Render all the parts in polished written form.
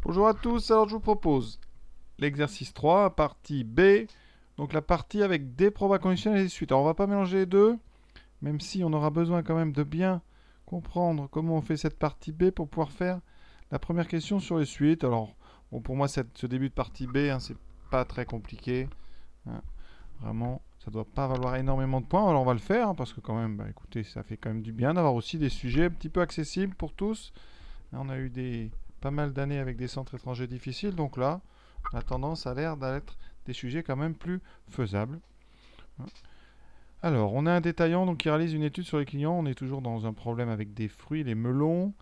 Bonjour à tous, alors je vous propose l'exercice 3, partie B. Donc la partie avec des probas conditionnels et des suites. Alors on va pas mélanger les deux, même si on aura besoin quand même de bien comprendre comment on fait cette partie B pour pouvoir faire la première question sur les suites. Alors bon, pour moi ce début de partie B, c'est pas très compliqué. Hein. Vraiment, ça doit pas valoir énormément de points. Alors on va le faire, parce que quand même, écoutez, ça fait quand même du bien d'avoir aussi des sujets un petit peu accessibles pour tous. Là, on a eu pas mal d'années avec des centres étrangers difficiles, donc là, la tendance a l'air d'être des sujets quand même plus faisables. Alors, on a un détaillant donc, qui réalise une étude sur les clients. On est toujours dans un problème avec des fruits, les melons.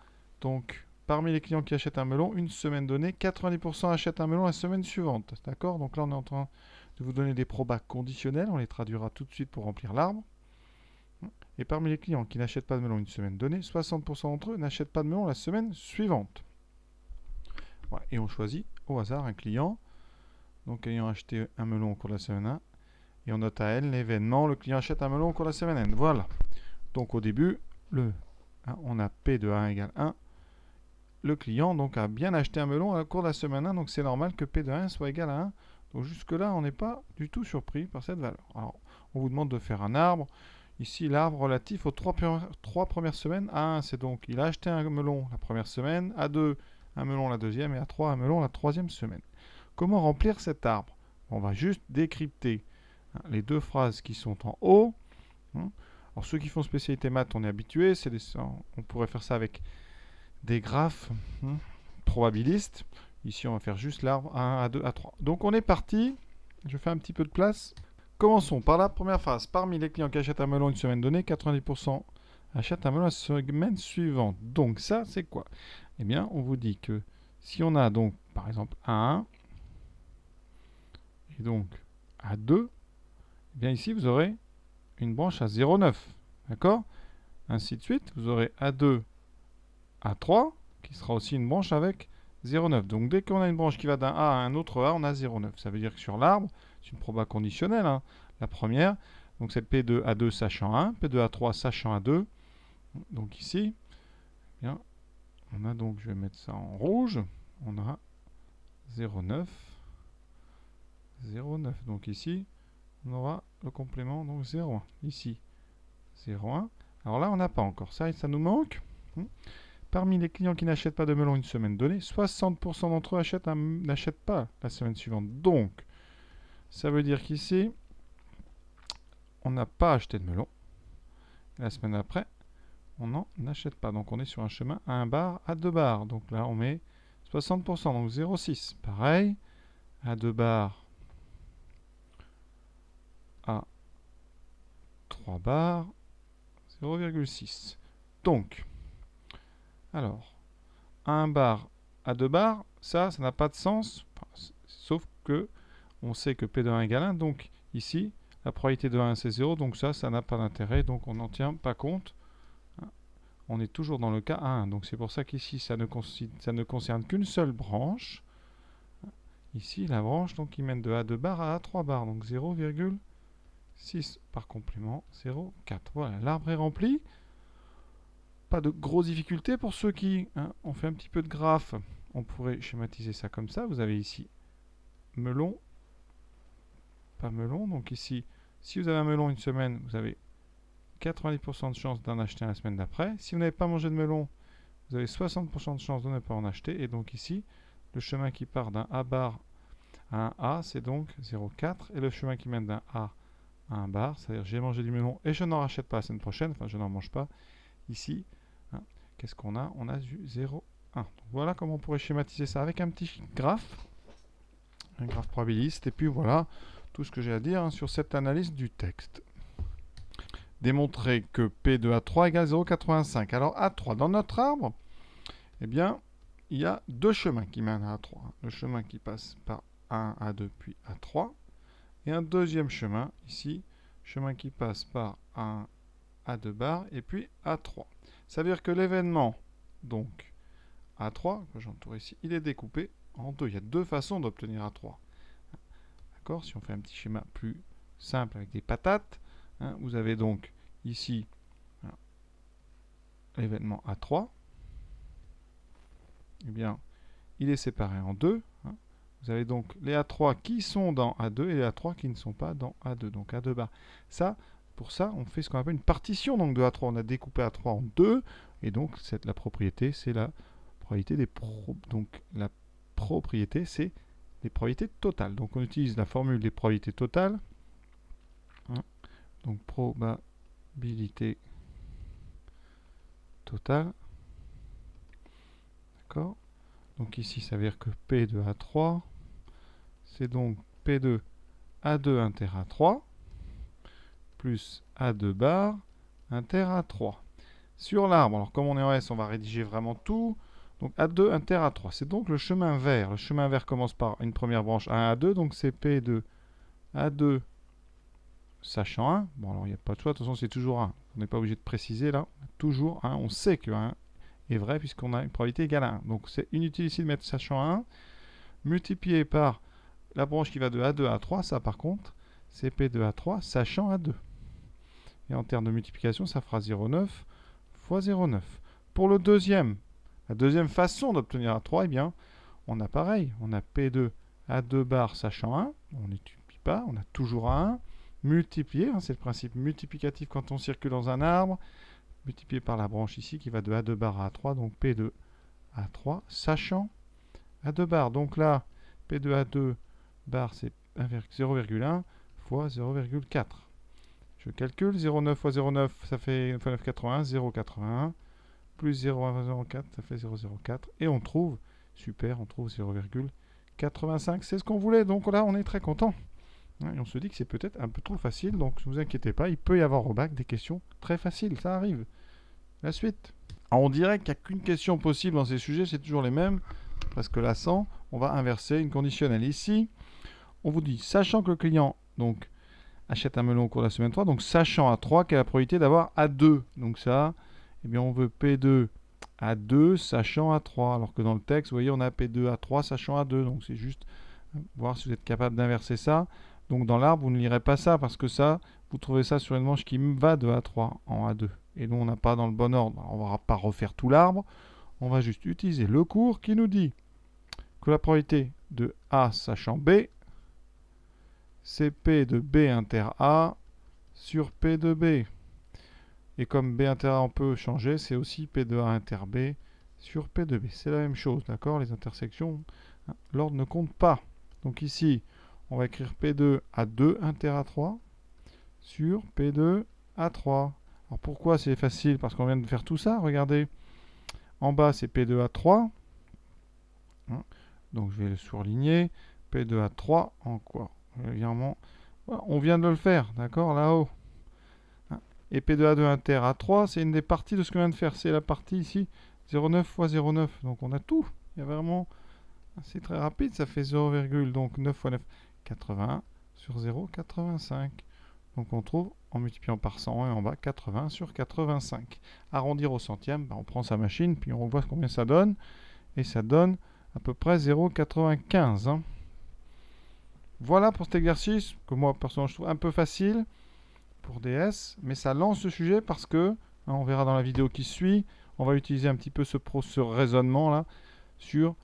Donc, parmi les clients qui achètent un melon, une semaine donnée, 90% achètent un melon la semaine suivante. D'accord? Donc là, on est en train de vous donner des probas conditionnels. On les traduira tout de suite pour remplir l'arbre. Et parmi les clients qui n'achètent pas de melon une semaine donnée, 60% d'entre eux n'achètent pas de melon la semaine suivante. Voilà. Et on choisit au hasard un client, donc ayant acheté un melon au cours de la semaine 1, et on note à N l'événement, le client achète un melon au cours de la semaine N. Voilà. Donc au début, on a P de 1 égale 1. Le client donc a bien acheté un melon au cours de la semaine 1, donc c'est normal que P de 1 soit égal à 1. Donc jusque-là, on n'est pas du tout surpris par cette valeur. Alors, on vous demande de faire un arbre. Ici, l'arbre relatif aux trois premières semaines. A1, c'est donc, il a acheté un melon la première semaine. A2, un melon la deuxième. Et A3, un melon la troisième semaine. Comment remplir cet arbre? On va juste décrypter les deux phrases qui sont en haut. Alors, ceux qui font spécialité maths, on est habitué. On pourrait faire ça avec des graphes probabilistes. Ici, on va faire juste l'arbre A1, A2, A3. Donc, on est parti. Je fais un petit peu de place. Commençons par la première phrase. Parmi les clients qui achètent un melon une semaine donnée, 90% achètent un melon la semaine suivante. Donc, ça, c'est quoi? Eh bien, on vous dit que si on a donc, par exemple, A1 et donc A2, eh bien ici, vous aurez une branche à 0,9. D'accord? Ainsi de suite, vous aurez A2, A3, qui sera aussi une branche avec 0,9. Donc dès qu'on a une branche qui va d'un A à un autre A, on a 0,9. Ça veut dire que sur l'arbre, c'est une proba conditionnelle, la première. Donc c'est P2 A2 sachant 1, P2 A3 sachant A2. Donc ici, bien, on a donc, je vais mettre ça en rouge, on a 0,9, 0,9. Donc ici, on aura le complément, donc 0,1. Ici, 0,1. Alors là, on n'a pas encore ça, et ça nous manque. Parmi les clients qui n'achètent pas de melon une semaine donnée, 60% d'entre eux n'achètent pas la semaine suivante. Donc, ça veut dire qu'ici, on n'a pas acheté de melon. La semaine après, on n'en achète pas. Donc, on est sur un chemin à 1 bar, à 2 bars. Donc là, on met 60%, donc 0,6. Pareil, à 2 bars, à 3 bars, 0,6. Donc, alors, 1 bar à 2 bars, ça n'a pas de sens, sauf que on sait que P de 1 égale 1, donc ici, la probabilité de 1 c'est 0, donc ça n'a pas d'intérêt, donc on n'en tient pas compte. On est toujours dans le cas 1, donc c'est pour ça qu'ici, ça ne concerne qu'une seule branche. Ici, la branche donc, qui mène de A2 bar à A3 bar, donc 0,6 par complément, 0,4. Voilà, l'arbre est rempli. Pas de grosses difficultés pour ceux qui ont fait un petit peu de graphe. On pourrait schématiser ça comme ça. Vous avez ici melon, pas melon. Donc ici, si vous avez un melon une semaine, vous avez 90% de chance d'en acheter la semaine d'après. Si vous n'avez pas mangé de melon, vous avez 60% de chance de ne pas en acheter. Et donc ici, le chemin qui part d'un A bar à un A, c'est donc 0,4. Et le chemin qui mène d'un A à un bar, c'est-à-dire j'ai mangé du melon et je n'en rachète pas la semaine prochaine, enfin je n'en mange pas. Ici, qu'est-ce qu'on a? On a du 0, 1. Donc voilà comment on pourrait schématiser ça avec un petit graphe, un graphe probabiliste. Et puis voilà tout ce que j'ai à dire sur cette analyse du texte. Démontrer que P de A3 égale 0,85. Alors A3, dans notre arbre, eh bien, il y a deux chemins qui mènent à A3. Le chemin qui passe par A1, A2, puis A3. Et un deuxième chemin, ici, chemin qui passe par A1, A2 bar, et puis A3. Ça veut dire que l'événement, donc A3, que j'entoure ici, il est découpé en deux. Il y a deux façons d'obtenir A3. D'accord? Si on fait un petit schéma plus simple avec des patates, vous avez donc ici l'événement A3. Eh bien, il est séparé en deux. Hein. Vous avez donc les A3 qui sont dans A2 et les A3 qui ne sont pas dans A2. Donc A2 bar. Ça, pour ça, on fait ce qu'on appelle une partition donc, de A3. On a découpé A3 en deux. Et donc, la propriété, c'est la propriété des donc, la propriété, c'est les probabilités totales. Donc, on utilise la formule des probabilités totales. Hein. Donc, probabilité totale. D'accord. Donc, ici, ça veut dire que P de A3, c'est donc P de A2 inter A3 plus A2 bar inter A3. Sur l'arbre, alors comme on est en S, on va rédiger vraiment tout. Donc A2 inter A3. C'est donc le chemin vert. Le chemin vert commence par une première branche A1, A2. Donc c'est P de A2 sachant 1. Bon, alors il n'y a pas de choix. De toute façon, c'est toujours 1. On n'est pas obligé de préciser là. Toujours 1. On sait que 1 est vrai puisqu'on a une probabilité égale à 1. Donc c'est inutile ici de mettre sachant 1. Multiplié par la branche qui va de A2 à A3. Ça, par contre, c'est P de A3 sachant A2. Et en termes de multiplication, ça fera 0,9 fois 0,9. Pour le deuxième, la deuxième façon d'obtenir A3, eh bien, on a pareil. On a P2 A2 bar sachant 1. On n'étudie pas, on a toujours A1. Multiplié, hein, c'est le principe multiplicatif quand on circule dans un arbre. Multiplié par la branche ici qui va de A2 bar à A3. Donc P2 A3 sachant A2 bar. Donc là, P2 A2 bar, c'est 0,1 fois 0,4. Je calcule, 0,9 fois 0,9, ça fait 9,81, 0,81, plus 0,04, ça fait 0,04. Et on trouve, super, on trouve 0,85. C'est ce qu'on voulait, donc là, on est très content. Et on se dit que c'est peut-être un peu trop facile, donc ne vous inquiétez pas, il peut y avoir au bac des questions très faciles, ça arrive. La suite. Alors, on dirait qu'il n'y a qu'une question possible dans ces sujets, c'est toujours les mêmes, parce que là, sans, on va inverser une conditionnelle. Ici, on vous dit, sachant que le client, donc, achète un melon au cours de la semaine 3, donc sachant A3 quelle est la probabilité d'avoir A2. Donc ça, eh bien on veut P2 A2 sachant A3, alors que dans le texte, vous voyez, on a P2 A3 sachant A2. Donc c'est juste voir si vous êtes capable d'inverser ça. Donc dans l'arbre, vous ne lirez pas ça, parce que ça, vous trouvez ça sur une manche qui va de A3 en A2. Et nous, on n'a pas dans le bon ordre. Alors, on ne va pas refaire tout l'arbre, on va juste utiliser le cours qui nous dit que la probabilité de A sachant B, c'est P de B inter A sur P de B. Et comme B inter A on peut changer, c'est aussi P de A inter B sur P de B. C'est la même chose, d'accord? Les intersections, hein, l'ordre ne compte pas. Donc ici, on va écrire P2 A2 inter A3 sur P2 A3. Alors pourquoi c'est facile? Parce qu'on vient de faire tout ça, regardez. En bas, c'est P2 A3. Hein, donc je vais le surligner. P2 A3 en quoi? Régulièrement. On vient de le faire, d'accord, là-haut. Et P2A2 inter A3, c'est une des parties de ce qu'on vient de faire. C'est la partie ici, 0,9 fois 0,9. Donc on a tout. Il y a vraiment... C'est très rapide, ça fait 0, donc 9 fois 9, 81 sur 0,85. Donc on trouve, en multipliant par 100 et en bas, 80 sur 85. Arrondir au centième, on prend sa machine, puis on voit combien ça donne. Et ça donne à peu près 0,95. Hein. Voilà pour cet exercice, que moi, personnellement, je trouve un peu facile pour DS, mais ça lance le sujet parce que, hein, on verra dans la vidéo qui suit, on va utiliser un petit peu ce raisonnement-là sur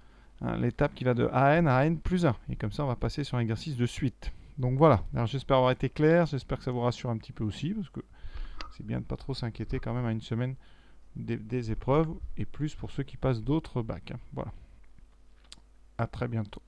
l'étape qui va de AN à AN plus 1. Et comme ça, on va passer sur un exercice de suite. Donc voilà, alors j'espère avoir été clair, j'espère que ça vous rassure un petit peu aussi, parce que c'est bien de ne pas trop s'inquiéter quand même à une semaine des épreuves, et plus pour ceux qui passent d'autres bacs. Hein. Voilà. À très bientôt.